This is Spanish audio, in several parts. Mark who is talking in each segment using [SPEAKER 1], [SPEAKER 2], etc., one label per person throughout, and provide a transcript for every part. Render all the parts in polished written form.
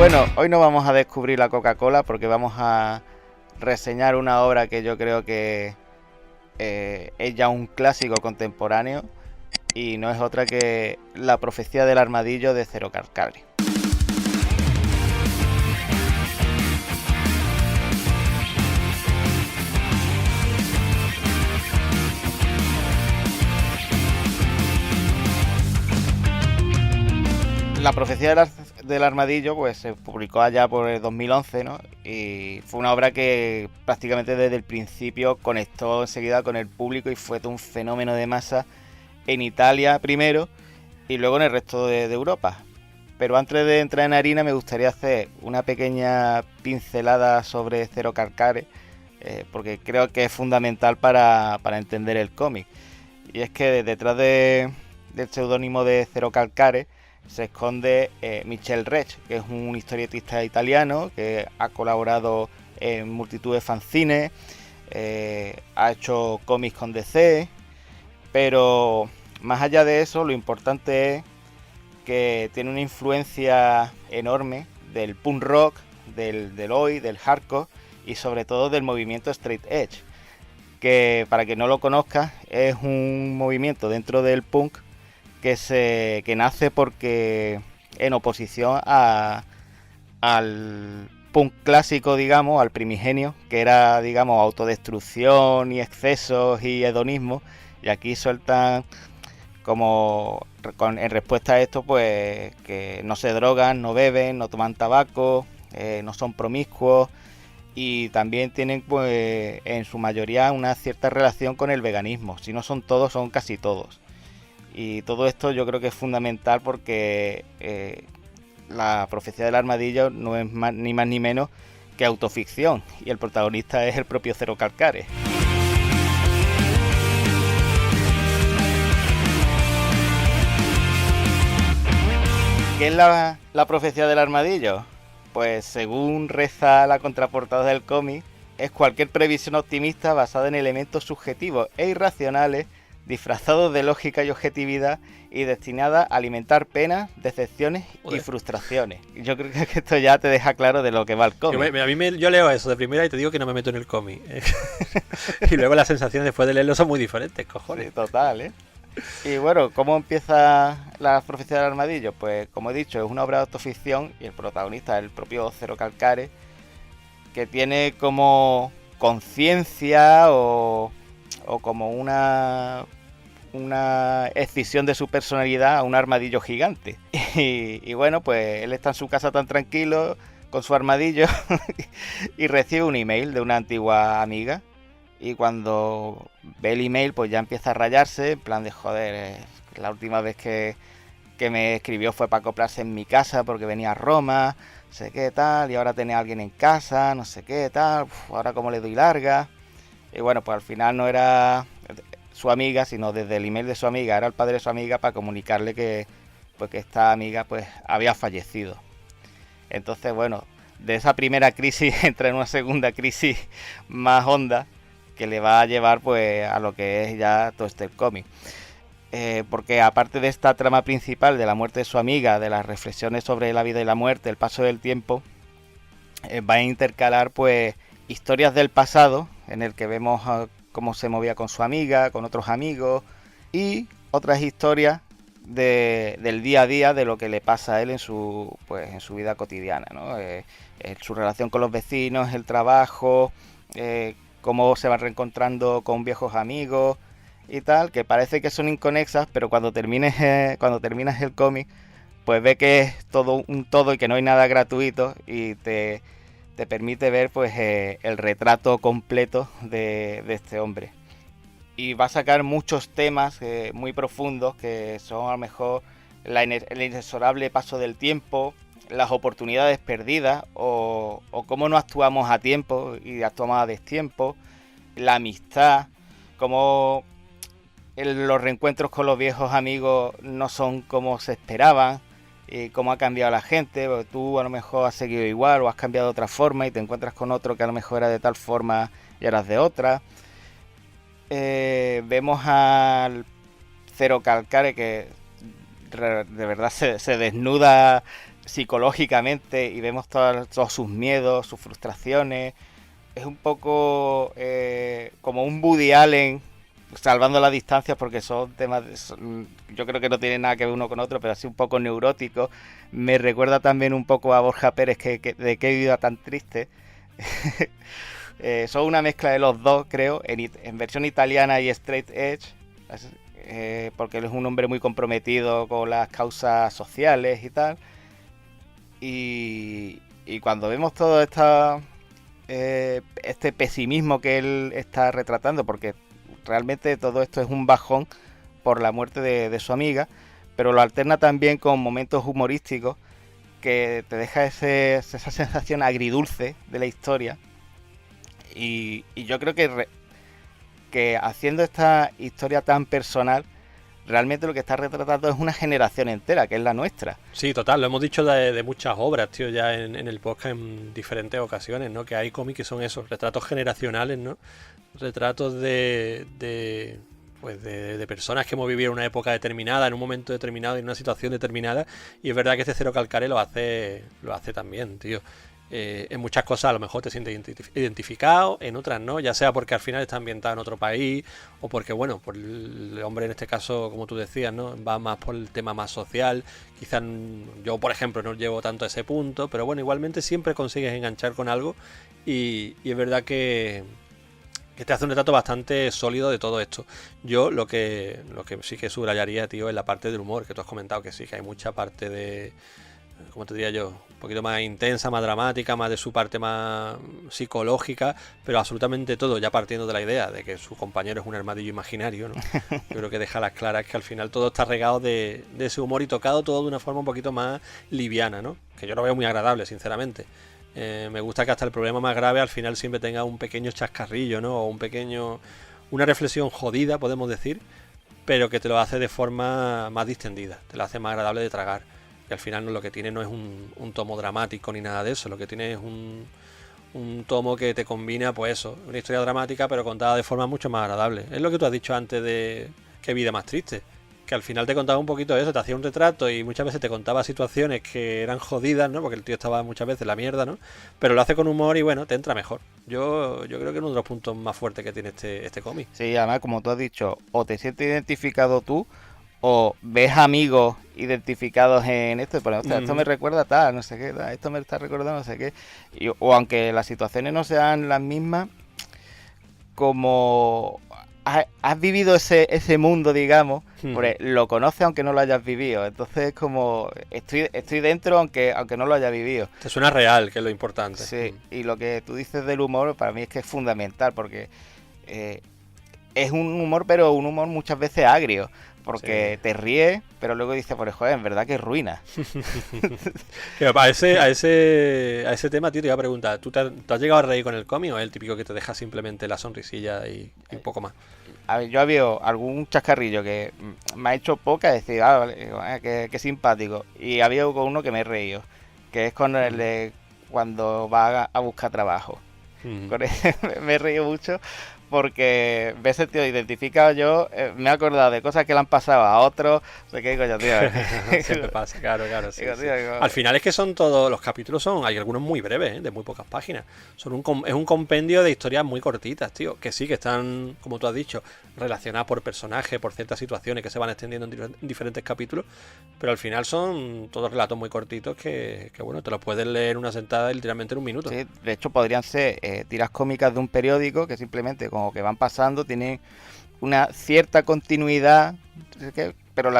[SPEAKER 1] bueno, hoy no vamos a descubrir la Coca-Cola porque vamos a reseñar una obra que yo creo que es ya un clásico contemporáneo y no es otra que La profecía del armadillo de Zero Calcare. La profecía del armadillo pues se publicó allá por el 2011, ¿no? Y fue una obra que prácticamente desde el principio conectó enseguida con el público y fue todo un fenómeno de masa en Italia primero y luego en el resto de Europa. Pero antes de entrar en harina me gustaría hacer una pequeña pincelada sobre Zero Calcare, porque creo que es fundamental para entender el cómic. Y es que detrás del seudónimo de Zero Calcare se esconde Michel Rech, que es un historietista italiano que ha colaborado en multitud de fanzines, ha hecho cómics con DC, pero más allá de eso, lo importante es que tiene una influencia enorme del punk rock, del oi, del hardcore y sobre todo del movimiento straight edge, que para quien no lo conozca es un movimiento dentro del punk que nace porque en oposición al punk clásico, digamos, al primigenio, que era, digamos, autodestrucción y excesos y hedonismo, y aquí sueltan como en respuesta a esto, pues que no se drogan, no beben, no toman tabaco, no son promiscuos y también tienen pues en su mayoría una cierta relación con el veganismo. Si no son todos, son casi todos. Y todo esto yo creo que es fundamental porque la profecía del armadillo no es ni más ni menos que autoficción y el protagonista es el propio Zero Calcare. ¿Qué es la profecía del armadillo? Pues según reza la contraportada del cómic, es cualquier previsión optimista basada en elementos subjetivos e irracionales disfrazados de lógica y objetividad y destinada a alimentar penas, decepciones y frustraciones. Yo creo que esto ya te deja claro de lo que va el cómic.
[SPEAKER 2] Yo leo eso de primera y te digo que no me meto en el cómic. Y luego las sensaciones después de leerlo son muy diferentes, cojones.
[SPEAKER 1] Sí, total, ¿eh? Y bueno, ¿cómo empieza la profecía del armadillo? Pues como he dicho, es una obra de autoficción y el protagonista es el propio Zero Calcare, que tiene como conciencia o como una escisión de su personalidad a un armadillo gigante. Y bueno, pues él está en su casa tan tranquilo con su armadillo y recibe un email de una antigua amiga. Y cuando ve el email, pues ya empieza a rayarse, en plan de joder, la última vez que me escribió fue para acoplarse en mi casa porque venía a Roma, no sé qué tal, y ahora tiene a alguien en casa, no sé qué tal, ahora cómo le doy larga. Y bueno, pues al final no era su amiga, sino desde el email de su amiga, era el padre de su amiga para comunicarle que esta amiga pues había fallecido. Entonces, bueno, de esa primera crisis entra en una segunda crisis más honda que le va a llevar pues a lo que es ya todo este cómic. Porque aparte de esta trama principal de la muerte de su amiga, de las reflexiones sobre la vida y la muerte, el paso del tiempo, va a intercalar pues historias del pasado en el que vemos cómo se movía con su amiga, con otros amigos y otras historias del día a día de lo que le pasa a él en su vida cotidiana, ¿no? Su relación con los vecinos, el trabajo, cómo se va reencontrando con viejos amigos y tal, que parece que son inconexas, pero cuando terminas el cómic, pues ve que es todo un todo y que no hay nada gratuito y te permite ver pues el retrato completo de este hombre. Y va a sacar muchos temas muy profundos que son a lo mejor el inexorable paso del tiempo, las oportunidades perdidas o cómo no actuamos a tiempo y actuamos a destiempo, la amistad, cómo los reencuentros con los viejos amigos no son como se esperaban, y cómo ha cambiado la gente, porque tú a lo mejor has seguido igual o has cambiado de otra forma y te encuentras con otro que a lo mejor era de tal forma y eras de otra. Vemos al Zero Calcare que de verdad se desnuda psicológicamente y vemos todos sus miedos, sus frustraciones. Es un poco como un Woody Allen, salvando las distancias, porque son temas, yo creo que no tienen nada que ver uno con otro, pero así un poco neurótico. Me recuerda también un poco a Borja Pérez, de Qué vida tan triste. Son una mezcla de los dos, creo, en versión italiana y straight edge, porque él es un hombre muy comprometido con las causas sociales y tal. Y cuando vemos todo este pesimismo que él está retratando, porque realmente todo esto es un bajón por la muerte de su amiga, pero lo alterna también con momentos humorísticos que te deja esa sensación agridulce de la historia. Y yo creo que haciendo esta historia tan personal, realmente lo que está retratando es una generación entera, que es la nuestra.
[SPEAKER 2] Sí, total, lo hemos dicho de muchas obras, tío, ya en el podcast en diferentes ocasiones, ¿no? Que hay cómics que son esos, retratos generacionales, ¿no? Retratos de personas que hemos vivido en una época determinada, en un momento determinado, en una situación determinada, y es verdad que este Cero Calcare lo hace también, tío. En muchas cosas a lo mejor te sientes identificado, en otras no, ya sea porque al final está ambientado en otro país o porque, bueno, por el hombre en este caso, como tú decías, ¿no? Va más por el tema más social. Quizás yo, por ejemplo, no llevo tanto a ese punto, pero bueno, igualmente siempre consigues enganchar con algo y es verdad que te hace un retrato bastante sólido de todo esto. Yo lo que sí que subrayaría, tío, es la parte del humor, que tú has comentado, que sí, que hay mucha parte de, ¿cómo te diría yo? Un poquito más intensa, más dramática, más de su parte más psicológica, pero absolutamente todo, ya partiendo de la idea de que su compañero es un armadillo imaginario, ¿no? Yo creo que deja las claras que al final todo está regado de ese humor y tocado todo de una forma un poquito más liviana, ¿no? Que yo lo veo muy agradable, sinceramente. Me gusta que hasta el problema más grave al final siempre tenga un pequeño chascarrillo, ¿no? O una reflexión jodida, podemos decir, pero que te lo hace de forma más distendida, te lo hace más agradable de tragar. Que al final lo que tiene no es un tomo dramático ni nada de eso, lo que tiene es un tomo que te combina, pues eso, una historia dramática pero contada de forma mucho más agradable. Es lo que tú has dicho antes de Qué vida más triste, que al final te contaba un poquito de eso, te hacía un retrato y muchas veces te contaba situaciones que eran jodidas, ¿no? Porque el tío estaba muchas veces en la mierda, ¿no? Pero lo hace con humor y bueno, te entra mejor. Yo creo que es uno de los puntos más fuertes que tiene este cómic.
[SPEAKER 1] Sí, además, como tú has dicho, o te sientes identificado tú, o ves amigos identificados en esto, y pones, hostia, esto me recuerda a tal, no sé qué, esto me está recordando no sé qué. O aunque las situaciones no sean las mismas, como has vivido ese mundo, digamos, lo conoces aunque no lo hayas vivido. Entonces es como, estoy dentro aunque no lo haya vivido.
[SPEAKER 2] Te suena real, que es lo importante.
[SPEAKER 1] Sí, y lo que tú dices del humor, para mí es que es fundamental, porque es un humor, pero un humor muchas veces agrio. Porque te ríes, pero luego dices, pues joder, en verdad que ruina.
[SPEAKER 2] A ese tema, tío, te iba a preguntar, ¿tú te has llegado a reír con el cómic o es el típico que te deja simplemente la sonrisilla y un poco más?
[SPEAKER 1] A ver, yo había algún chascarrillo que me ha hecho poca, decir, vale, qué simpático. Y había uno que me he reído, que es con el de cuando va a buscar trabajo. Con me he reído mucho. Porque ves el tío identificado, yo me he acordado de cosas que le han pasado a otros. O sea, ¿qué coño, tío?
[SPEAKER 2] Siempre pasa, claro. Sí,
[SPEAKER 1] digo,
[SPEAKER 2] sí.
[SPEAKER 1] Tío, digo,
[SPEAKER 2] al final es que son todos los capítulos, hay algunos muy breves, de muy pocas páginas. Es un compendio de historias muy cortitas, tío. Que sí, que están, como tú has dicho, relacionadas por personajes, por ciertas situaciones que se van extendiendo en diferentes capítulos. Pero al final son todos relatos muy cortitos que bueno, te los puedes leer en una sentada literalmente en un minuto.
[SPEAKER 1] Sí, de hecho podrían ser tiras cómicas de un periódico que simplemente como que van pasando, tienen una cierta continuidad, pero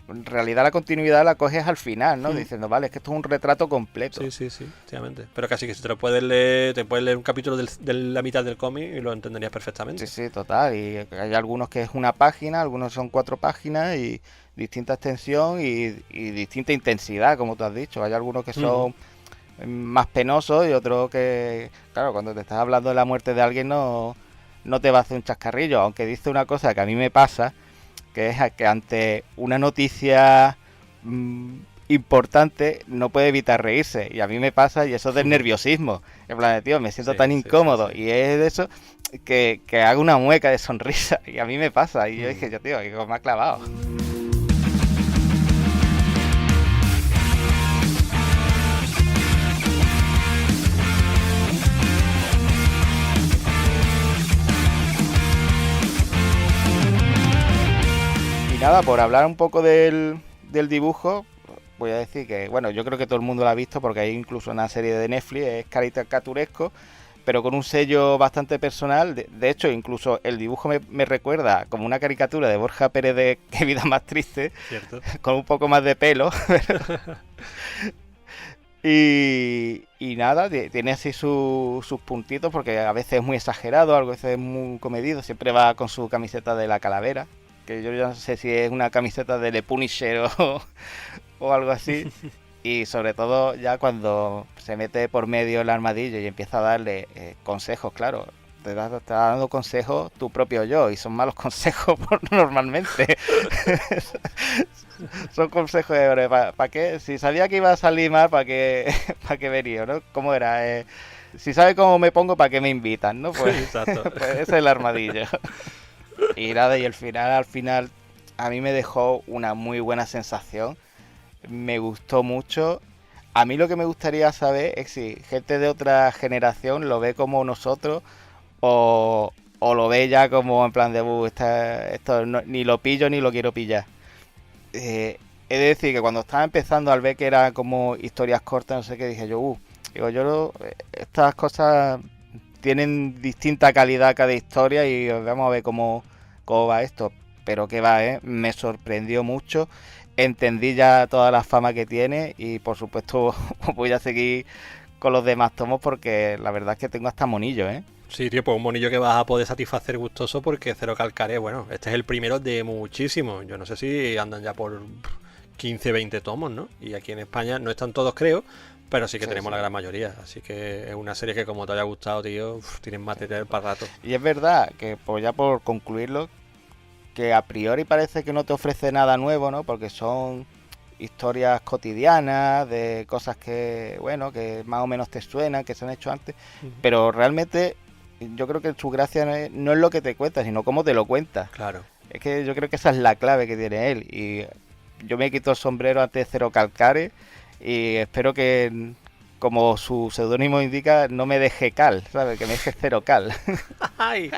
[SPEAKER 1] en realidad la continuidad la coges al final, ¿no? Diciendo, vale, es que esto es un retrato completo.
[SPEAKER 2] Sí, efectivamente. Pero casi que si te puedes leer un capítulo de la mitad del cómic y lo entenderías perfectamente.
[SPEAKER 1] Sí, total. Y hay algunos que es una página, algunos son 4 páginas y distinta extensión y distinta intensidad, como tú has dicho. Hay algunos que son más penosos y otros que, claro, cuando te estás hablando de la muerte de alguien no te va a hacer un chascarrillo, aunque dice una cosa que a mí me pasa, que es que ante una noticia importante no puede evitar reírse, y a mí me pasa, y eso es del nerviosismo, en plan, tío, me siento tan incómodo, y es de eso que hago una mueca de sonrisa, y a mí me pasa, y yo dije, tío, que me ha clavado. nada, por hablar un poco del dibujo, voy a decir que, bueno, yo creo que todo el mundo lo ha visto porque hay incluso una serie de Netflix, es caricaturesco, pero con un sello bastante personal. De hecho, incluso el dibujo me recuerda como una caricatura de Borja Pérez de Qué vida más triste,
[SPEAKER 2] ¿Cierto?
[SPEAKER 1] con un poco más de pelo. Y nada, tiene así sus puntitos porque a veces es muy exagerado, a veces es muy comedido. Siempre va con su camiseta de la calavera, que yo ya no sé si es una camiseta de The Punisher o algo así. Y sobre todo ya cuando se mete por medio el armadillo y empieza a darle consejos, claro. Te está dando consejos tu propio yo y son malos consejos normalmente. Son consejos de ¿para qué? Si sabía que iba a salir mal, ¿para qué venía, no? ¿Cómo era? Si sabe cómo me pongo, ¿para qué me invitan, no? Pues,
[SPEAKER 2] Exacto.
[SPEAKER 1] pues ese es el armadillo. Y nada, y al final, a mí me dejó una muy buena sensación. Me gustó mucho. A mí lo que me gustaría saber es si gente de otra generación lo ve como nosotros o lo ve ya como en plan de esto ni lo pillo ni lo quiero pillar. He de decir que cuando estaba empezando al ver que era como historias cortas, no sé qué, dije yo, estas cosas tienen distinta calidad cada historia y vamos a ver cómo va esto. Pero que va, me sorprendió mucho. Entendí ya toda la fama que tiene y por supuesto voy a seguir con los demás tomos porque la verdad es que tengo hasta monillo, ¿eh?
[SPEAKER 2] Sí, tío, pues un monillo que vas a poder satisfacer gustoso porque Cero Calcare, bueno, este es el primero de muchísimos. Yo no sé si andan ya por 15, 20 tomos, ¿no? Y aquí en España no están todos, creo, pero sí que tenemos la gran mayoría. Así que es una serie que como te haya gustado, tío, tienes material para rato.
[SPEAKER 1] Y es verdad que, pues ya por concluirlo, que a priori parece que no te ofrece nada nuevo, ¿no? Porque son historias cotidianas de cosas que, bueno, que más o menos te suenan, que se han hecho antes, pero realmente yo creo que su gracia no es lo que te cuenta, sino cómo te lo cuentas.
[SPEAKER 2] Claro.
[SPEAKER 1] Es que yo creo que esa es la clave que tiene él. Y yo me quito el sombrero ante Cero Calcare y espero que, como su seudónimo indica, no me deje cal, ¿sabes? Que me deje Cero Cal.
[SPEAKER 2] ¡Ay!